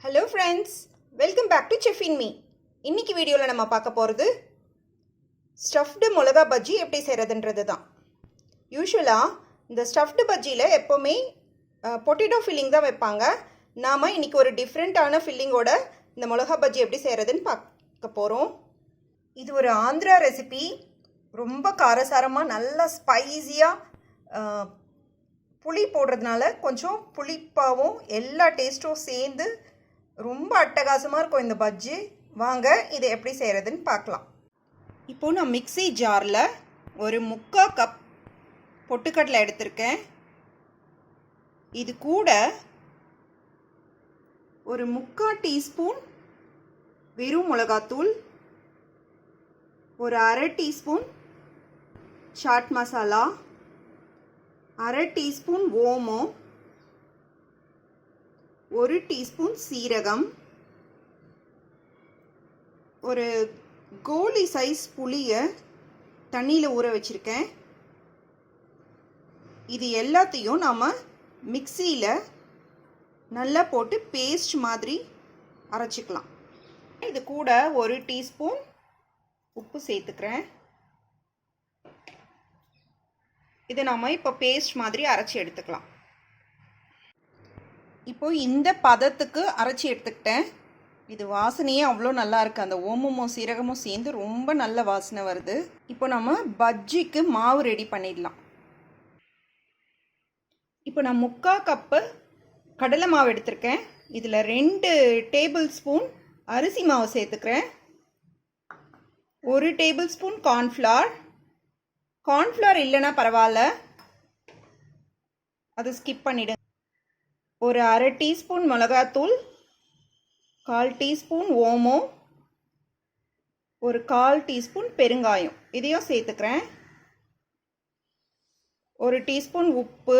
Hello friends, welcome back to Chef in Me. இன்னைக்கு வீடியோல நம்ம பார்க்க போறது stuffed மிளகா பஜ்ஜி எப்படி செய்யறதுன்றது தான். யூசுவலா இந்த stuffed பஜ்ஜில எப்பவுமே பொட்டேட்டோ ஃபில்லிங் தான் வைப்பாங்க. நாம இன்னைக்கு ஒரு டிஃபரண்டான ஃபில்லிங்கோட இந்த மிளகா பஜ்ஜி எப்படி செய்யறதுன்னு பார்க்க போறோம். இது ஒரு ஆந்திரா ரெசிபி. ரொம்ப காரசாரமா நல்ல ஸ்பைசியா புளி போடுறதுனால கொஞ்சம் புளிப்பாகவும் எல்லா டேஸ்ட்டும் சேர்ந்து ரொம்ப அட்டகாசமாக இருக்கும் இந்த பஜ்ஜி. வாங்க இதை எப்படி செய்கிறதுன்னு பார்க்கலாம். இப்போது நான் மிக்ஸி ஜாரில் ஒரு 3/4 கப் பொட்டுக்கடலை எடுத்திருக்கேன். இது கூட ஒரு 3/4 டீஸ்பூன் வெறும் மிளகாத்தூள், ஒரு 1/2 டீஸ்பூன் சாட் மசாலா, 1/2 டீஸ்பூன் ஓமம், 1 டீஸ்பூன் சீரகம், ஒரு கோலி சைஸ் புளியை தண்ணியில் ஊற வச்சுருக்கேன். இது எல்லாத்தையும் நாம் மிக்சியில் நல்லா போட்டு பேஸ்ட் மாதிரி அரைச்சிக்கலாம். இது கூட 1 டீஸ்பூன் உப்பு சேர்த்துக்கிறேன். இதை நாம் இப்போ பேஸ்ட் மாதிரி அரைச்சி எடுத்துக்கலாம். இப்போ இந்த பதத்துக்கு அரைச்சி எடுத்துக்கிட்டேன். இது வாசனையே அவ்வளோ நல்லா இருக்குது. அந்த ஓமமும் சீரகமும் சேர்ந்து ரொம்ப நல்ல வாசனை வருது. இப்போ நம்ம பஜ்ஜிக்கு மாவு ரெடி பண்ணிடலாம். இப்போ நான் 3/4 கப்பு கடலை மாவு எடுத்திருக்கேன். இதில் 2 டேபிள் ஸ்பூன் அரிசி மாவு சேர்த்துக்கிறேன். 1 டேபிள் ஸ்பூன் கார்ன்ஃப்ளவர். கார்ன்ஃப்ளவர் இல்லைன்னா பரவாயில்ல, அதை ஸ்கிப் பண்ணிவிடுங்க. ஒரு 1/2 டீஸ்பூன் மிளகாத்தூள், 1/4 டீஸ்பூன் ஓமம், ஒரு 1/4 டீஸ்பூன் பெருங்காயம் இதையும் சேர்த்துக்கிறேன். 1 டீஸ்பூன் உப்பு,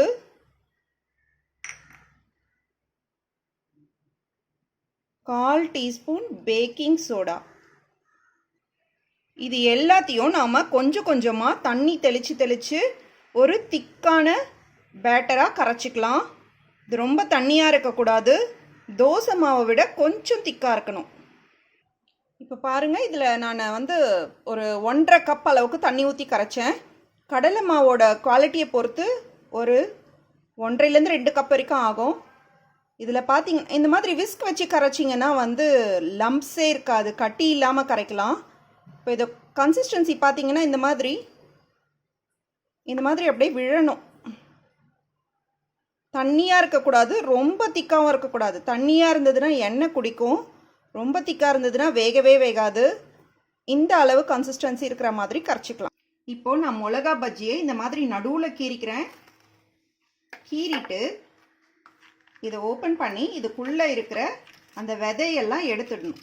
1/4 டீஸ்பூன் பேக்கிங் சோடா. இது எல்லாத்தையும் நாம் கொஞ்சம் கொஞ்சமாக தண்ணி தெளித்து ஒரு திக்கான பேட்டராக கரைச்சிக்கலாம். இது ரொம்ப தண்ணியாக இருக்கக்கூடாது, தோசை மாவை விட கொஞ்சம் திக்காக இருக்கணும். இப்போ பாருங்கள், இதில் நான் ஒரு 1/2 கப் அளவுக்கு தண்ணி ஊற்றி கரைச்சேன். கடலை மாவோட குவாலிட்டியை பொறுத்து ஒரு 1.5லேருந்து 2 கப் வரைக்கும் ஆகும். இதில் பார்த்தீங்க, இந்த மாதிரி விஸ்க் வச்சு கரைச்சிங்கன்னா லம்ப்ஸே இருக்காது, கட்டி இல்லாமல் கரைக்கலாம். இப்போ இதை கன்சிஸ்டன்சி பார்த்தீங்கன்னா இந்த மாதிரி அப்படியே விழணும். தண்ணியாக இருக்கக்கூடாது, ரொம்ப திக்காகவும் இருக்கக்கூடாது. தண்ணியாக இருந்ததுன்னா எண்ணெய் குடிக்கும், ரொம்ப திக்காக இருந்ததுன்னா வேகவே வேகாது. இந்த அளவு கன்சிஸ்டன்சி இருக்கிற மாதிரி கரைச்சிக்கலாம். இப்போது நான் மிளகா பஜ்ஜியை இந்த மாதிரி நடுவில் கீறிக்கிறேன். கீறிட்டு இதை ஓப்பன் பண்ணி இதுக்குள்ளே இருக்கிற அந்த விதையெல்லாம் எடுத்துடணும்.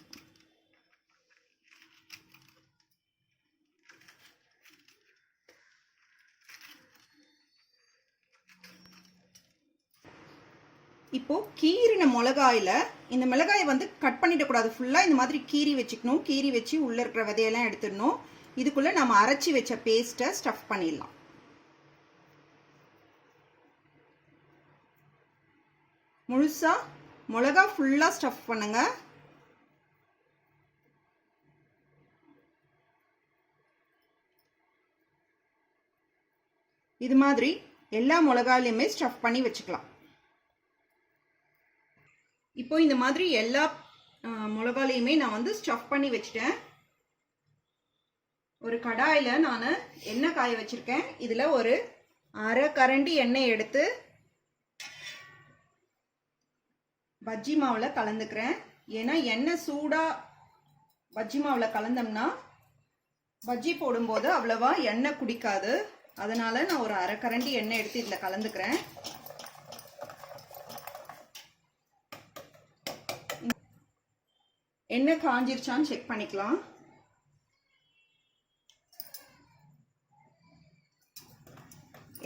இப்போது கீறின மிளகாயில் இந்த மிளகாயை கட் பண்ணிடக்கூடாது, ஃபுல்லாக இந்த மாதிரி கீறி வச்சுக்கணும். கீறி வச்சு உள்ளே இருக்கிற விதையெல்லாம் எடுத்துடணும். இதுக்குள்ளே நம்ம அரைச்சி வச்ச பேஸ்ட்டை ஸ்டஃப் பண்ணிடலாம். முழுசாக மிளகா ஃபுல்லாக ஸ்டஃப் பண்ணுங்க. இது மாதிரி எல்லா மிளகாயிலையுமே ஸ்டஃப் பண்ணி வச்சுக்கலாம். இப்போ இந்த மாதிரி எல்லா மிளகாலையுமே நான் ஸ்டஃப் பண்ணி வச்சுட்டேன். ஒரு கடாயில் நான் எண்ணெய் காய வச்சுருக்கேன். இதில் ஒரு 1/2 கரண்டி எண்ணெய் எடுத்து பஜ்ஜி மாவில் கலந்துக்கிறேன். ஏன்னா எண்ணெய் சூடாக பஜ்ஜி மாவில் கலந்தோம்னா பஜ்ஜி போடும்போது அவ்வளவா எண்ணெய் குடிக்காது. அதனால் நான் ஒரு 1/2 கரண்டி எண்ணெய் எடுத்து இதில் கலந்துக்கிறேன். எண்ணெய் காஞ்சிருச்சான்னு செக் பண்ணிக்கலாம்.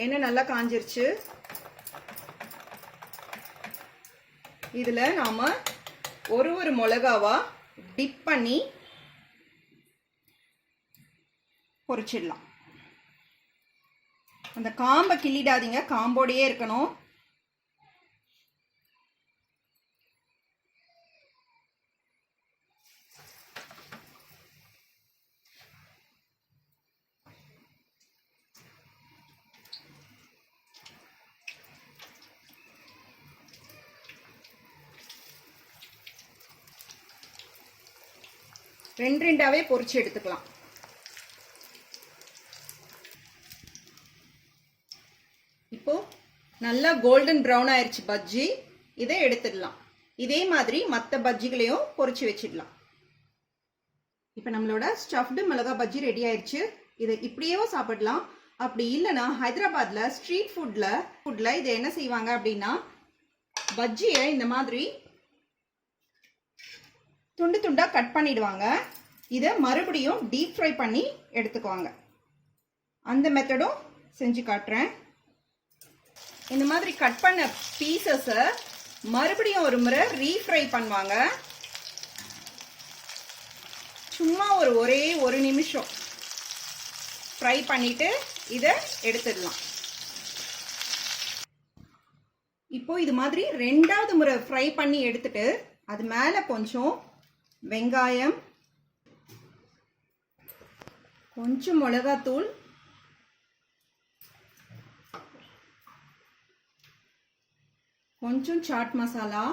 எண்ணெய் நல்லா காஞ்சிருச்சு. இதில் நாம் ஒரு மிளகாவா டிப் பண்ணி பொரிச்சிடலாம். அந்த காம்பை கிள்ளிடாதீங்க, காம்போடையே இருக்கணும். ரெண்டு ரெண்டாவே பொரிச்சு எடுத்துக்கலாம். இப்போ நல்லா கோல்டன் ப்ரௌன் ஆயிடுச்சு பஜ்ஜி. இதை எடுத்துடலாம். இதே மாதிரி மற்ற பஜ்ஜிகளையும் பொரிச்சு வச்சிடலாம். இப்போ நம்மளோட ஸ்டஃப்டு மிளகாய் பஜ்ஜி ரெடி ஆயிடுச்சு. இதை இப்படியே சாப்பிடலாம். அப்படி இல்லைன்னா ஹைதராபாத்ல ஸ்ட்ரீட் ஃபுட்ல இதை என்ன செய்வாங்க அப்படின்னா, பஜ்ஜியை இந்த மாதிரி துண்டு துண்டா கட் பண்ணிடுவாங்க. இதை மறுபடியும் டீப் ஃப்ரை பண்ணி எடுத்துக்குவாங்க. அந்த மெத்தடும் செஞ்சு காட்டுறேன். இந்த மாதிரி கட் பண்ண பீசஸை மறுபடியும் ஒரு முறை ரீஃப்ரை பண்ணுவாங்க. சும்மா ஒரே ஒரு நிமிஷம் ஃப்ரை பண்ணிட்டு இதை எடுத்துடலாம். இப்போ இது மாதிரி ரெண்டாவது முறை ஃப்ரை பண்ணி எடுத்துட்டு அது மேலே கொஞ்சம் வெங்காயம், கொஞ்சம் மிளகாத்தூள், கொஞ்சம் சாட் மசாலா,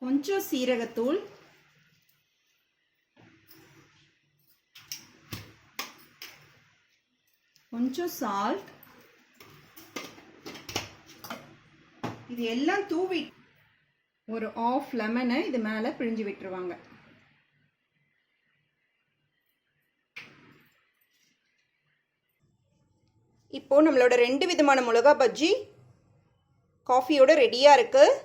கொஞ்சம் சீரகத்தூள், கொஞ்சம் சால்ட், இது எல்லாம் தூவி ஒரு ஆஃப் லெமனை இது மேலே பிழிஞ்சு விட்டுருவாங்க. இப்போ நம்மளோட 2 விதமான மிளகாய் பஜ்ஜி காஃபியோட ரெடியாக இருக்குது.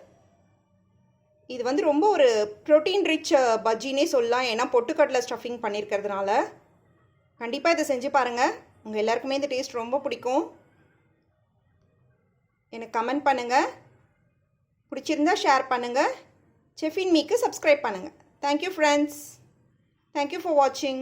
இது வந்து ரொம்ப ஒரு ப்ரோட்டீன் ரிச் பஜ்ஜினே சொல்லலாம். ஏன்னா பொட்டுக்கடலை ஸ்டஃபிங் பண்ணியிருக்கிறதுனால. கண்டிப்பாக இதை செஞ்சு பாருங்கள். உங்கள் எல்லாருக்குமே இந்த டேஸ்ட் ரொம்ப பிடிக்கும். எனக்கு கமெண்ட் பண்ணுங்கள். பிடிச்சிருந்தா ஷேர் பண்ணுங்கள். செஃப் இன் மீக்கு சப்ஸ்கிரைப் பண்ணுங்கள். Thank you friends. தேங்க்யூ ஃபார் வாட்சிங்.